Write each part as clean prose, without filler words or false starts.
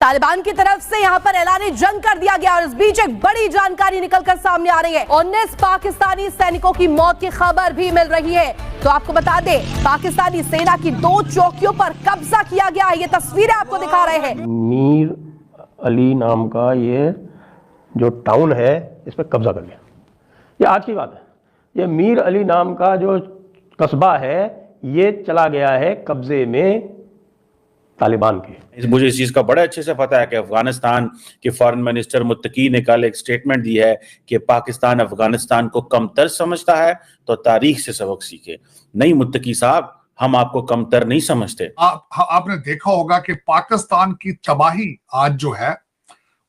तालिबान की तरफ से यहां पर ऐलान जंग कर दिया गया और इस बीच एक बड़ी जानकारी निकलकर सामने आ रही है। 19 पाकिस्तानी सैनिकों की मौत की खबर भी मिल रही है। तो आपको बता दें, पाकिस्तानी सेना की 2 चौकियों पर कब्जा किया गया है। ये तस्वीरें आपको दिखा रहे हैं। मीर अली नाम का ये जो टाउन है, इस पर कब्जा कर लिया। ये आज की बात है। ये मीर अली नाम का जो कस्बा है, ये चला गया है कब्जे में तालिबान के। मुझे इस चीज का बड़ा अच्छे से पता है कि अफगानिस्तान के फॉरेन मिनिस्टर मुत्तकी ने कल एक स्टेटमेंट दी है कि पाकिस्तान अफगानिस्तान को कमतर समझता है तो तारीख से सबक सीखे। नहीं मुत्तकी साहब, हम आपको कमतर नहीं समझते। आपने देखा होगा कि पाकिस्तान की तबाही आज जो है,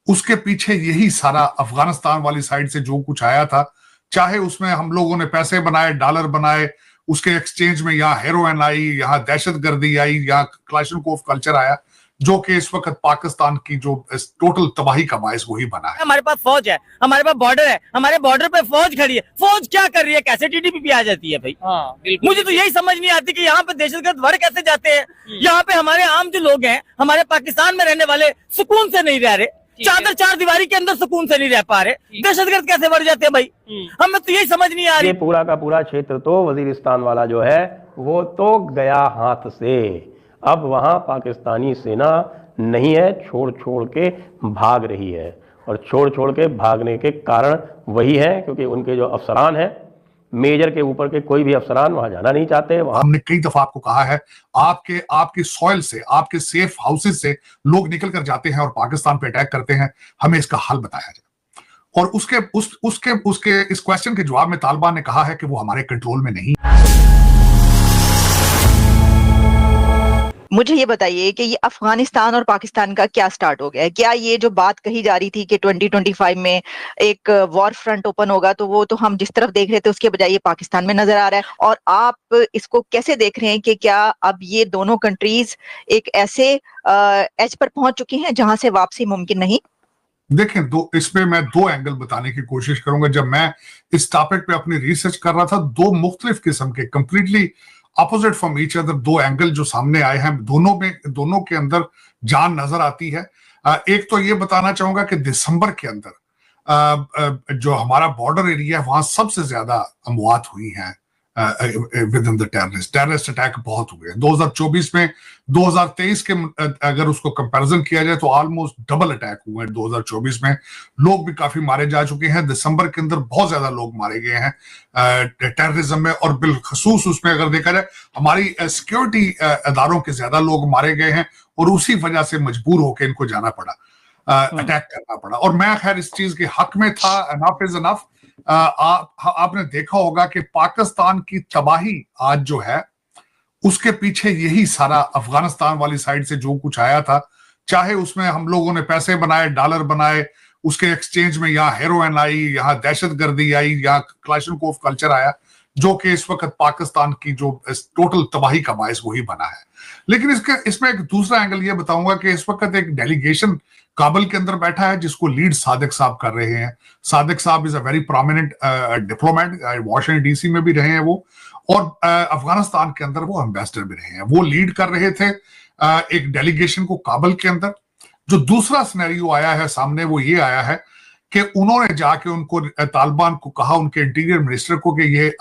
उसके पीछे यही सारा अफगानिस्तान वाली साइड से जो कुछ आया था, चाहे उसमें हम लोगों ने पैसे बनाए, डॉलर बनाए, उसके एक्सचेंज में यहाँ हेरोइन आई, यहाँ दहशतगर्दी आई, यहाँ क्लाशनकोफ कल्चर आया, जो कि इस वक्त पाकिस्तान की जो टोटल तबाही का बायस वही बना है। हमारे पास फौज है, हमारे पास बॉर्डर है, हमारे बॉर्डर पे फौज खड़ी है। फौज क्या कर रही है? कैसे टीडीपी पे आ जाती है भाई? मुझे तो यही समझ नहीं आती कि यहाँ पे दहशतगर्द भर कैसे जाते हैं। यहाँ पे हमारे आम जो लोग हैं, हमारे पाकिस्तान में रहने वाले सुकून से नहीं रह रहे, चार दीवारी के अंदर सुकून से नहीं रह पा रहे, दहशतगर्द कैसे बढ़ जाते हैं भाई? हमें तो यही समझ नहीं आ रही। ये पूरा का पूरा क्षेत्र तो वजीरिस्तान वाला जो है वो तो गया हाथ से। अब वहां पाकिस्तानी सेना नहीं है, छोड़ छोड़ के भाग रही है। और छोड़ छोड़ के भागने के कारण वही है क्योंकि उनके जो अफसरान हैं, मेजर के ऊपर के कोई भी अफसरान वहां जाना नहीं चाहते। हमने कई दफा आपको कहा है, आपके सॉइल से, आपके सेफ हाउसेस से लोग निकल कर जाते हैं और पाकिस्तान पे अटैक करते हैं। हमें इसका हल बताया जाए। और उसके इस क्वेश्चन के जवाब में तालिबान ने कहा है कि वो हमारे कंट्रोल में नहीं। मुझे ये बताइए कि ये अफगानिस्तान और पाकिस्तान का क्या स्टार्ट हो गया है? क्या ये जो बात कही जा रही थी कि 2025 में एक वॉर फ्रंट ओपन होगा, तो वो तो हम जिस तरफ देख रहे थे उसके बजाय ये पाकिस्तान में नजर आ रहा है। और आप इसको कैसे देख रहे हैं कि क्या अब ये दोनों कंट्रीज एक ऐसे एज पर पहुंच चुकी हैं जहां से वापसी मुमकिन नहीं? देखें, इसमें मैं 2 एंगल बताने की कोशिश करूंगा। जब मैं इस टॉपिक पे अपनी रिसर्च कर रहा था, 2 मुख्तलिफ किस्म के, completely opposite from each other 2 angle जो सामने आए हैं, दोनों के अंदर जान नजर आती है। एक तो ये बताना चाहूंगा कि दिसंबर के अंदर जो हमारा बॉर्डर एरिया है, वहां सबसे ज्यादा अमवात हुई हैं with in the terrorist attack बहुत हुए हैं 2024 में। 2023 के अगर उसको कंपैरिजन किया जाए तो ऑलमोस्ट डबल अटैक हुए हैं 2024 में। लोग भी काफी मारे जा चुके हैं। दिसंबर के अंदर बहुत ज्यादा लोग मारे गए हैं टेररिज्म में, और बिलखसूस उसमें अगर देखा जाए हमारी सिक्योरिटी इदारों के ज्यादा लोग मारे गए हैं, और उसी वजह से मजबूर होकर इनको जाना पड़ा, अटैक करना पड़ा। और मैं खैर इस चीज के हक में था। Enough is enough. आपने देखा होगा कि पाकिस्तान की तबाही आज जो है, उसके पीछे यही सारा अफगानिस्तान वाली साइड से जो कुछ आया था, चाहे उसमें हम लोगों ने पैसे बनाए, डॉलर बनाए, उसके एक्सचेंज में यहाँ हेरोइन आई, यहाँ दहशतगर्दी आई, यहाँ क्लाशनकोफ कल्चर आया, जो कि इस वक्त पाकिस्तान की जो टोटल तबाही का बायस वही बना है। लेकिन इसमें एक दूसरा एंगल ये बताऊंगा कि इस वक्त एक डेलीगेशन काबुल के अंदर बैठा है जिसको लीड सादिक साहब कर रहे हैं। सादिक साहब is a very prominent diplomat, Washington DC में भी रहे हैं वो, और अफगानिस्तान के अंदर वो एम्बेसडर भी रहे हैं। वो लीड कर रहे थे एक डेलीगेशन को काबुल के अंदर। जो दूसरा सिनेरियो आया है सामने, वो ये आया है कि उन्होंने जाके उनको, तालिबान को कहा, उनके इंटीरियर मिनिस्टर को, कि ये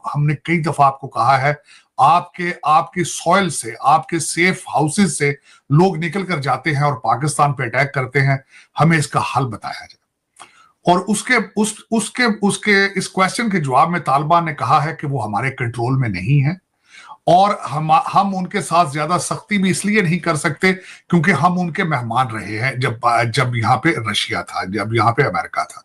हमने कई दफा आपको कहा है, आपके सॉइल से, आपके सेफ हाउसेस से लोग निकल कर जाते हैं और पाकिस्तान पे अटैक करते हैं। हमें इसका हल बताया जाए। और उसके इस क्वेश्चन के जवाब में तालिबान ने कहा है कि वो हमारे कंट्रोल में नहीं है, और हम उनके साथ ज्यादा सख्ती भी इसलिए नहीं कर सकते क्योंकि हम उनके मेहमान रहे हैं जब यहाँ पे रशिया था, जब यहाँ पे अमेरिका था।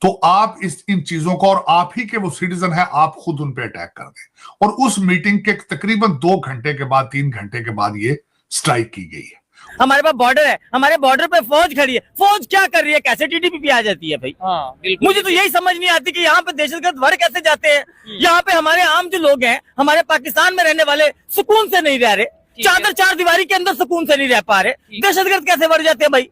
तो आप इन चीजों को, और आप ही के वो सिटीजन है, आप खुद उन पे अटैक कर दें। और उस मीटिंग के तकरीबन 2 घंटे के बाद, 3 घंटे के बाद ये स्ट्राइक की गई है। हमारे पास बॉर्डर है, हमारे बॉर्डर पे फौज खड़ी है। फौज क्या कर रही है? कैसे टीडीपी पे आ जाती है भाई? मुझे तो यही समझ नहीं आती कि यहाँ पे दहशतगर्द भर कैसे जाते हैं। यहाँ पे हमारे आम जो लोग हैं, हमारे पाकिस्तान में रहने वाले सुकून से नहीं रह रहे, चार दीवारी के अंदर सुकून से नहीं रह पा रहे, दहशतगर्द कैसे बढ़ जाते हैं भाई?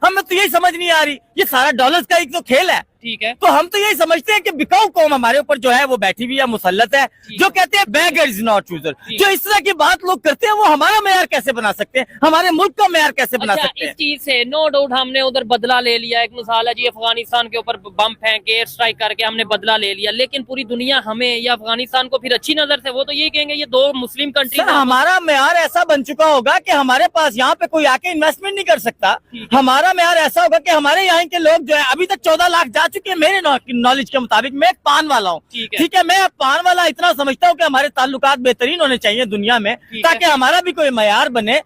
हमें तो यही समझ नहीं आ रही। ये सारा डॉलर्स का एक तो खेल है ठीक है। तो हम तो यही समझते हैं कि बिकाऊ कौम हमारे ऊपर जो है वो बैठी हुई है, मुसल्लत है, जो कहते हैं बेगर इज नॉट चूजर। जो इस तरह की बात लोग करते हैं वो हमारा मेयार कैसे बना सकते हैं, हमारे मुल्क का मेयार कैसे बना सकते इस हैं? चीज से नो डाउट हमने उधर बदला ले लिया। एक मिसाल है जी, अफगानिस्तान के ऊपर बम फेंक के एयर स्ट्राइक करके हमने बदला ले लिया, लेकिन पूरी दुनिया हमें या अफगानिस्तान को फिर अच्छी नजर से, वो तो यही कहेंगे ये दो मुस्लिम कंट्री। हमारा मेयार ऐसा बन चुका होगा कि हमारे पास यहाँ पे कोई आके इन्वेस्टमेंट नहीं कर सकता। हमारा मेयार ऐसा होगा कि हमारे यहाँ के लोग जो है, अभी तक 14 लाख जा चुके हैं मेरे नॉलेज के मुताबिक। मैं एक पान वाला हूँ, ठीक है, मैं पान वाला इतना समझता हूँ कि हमारे ताल्लुकात बेहतरीन होने चाहिए दुनिया में, ताकि हमारा भी कोई मेयार बने।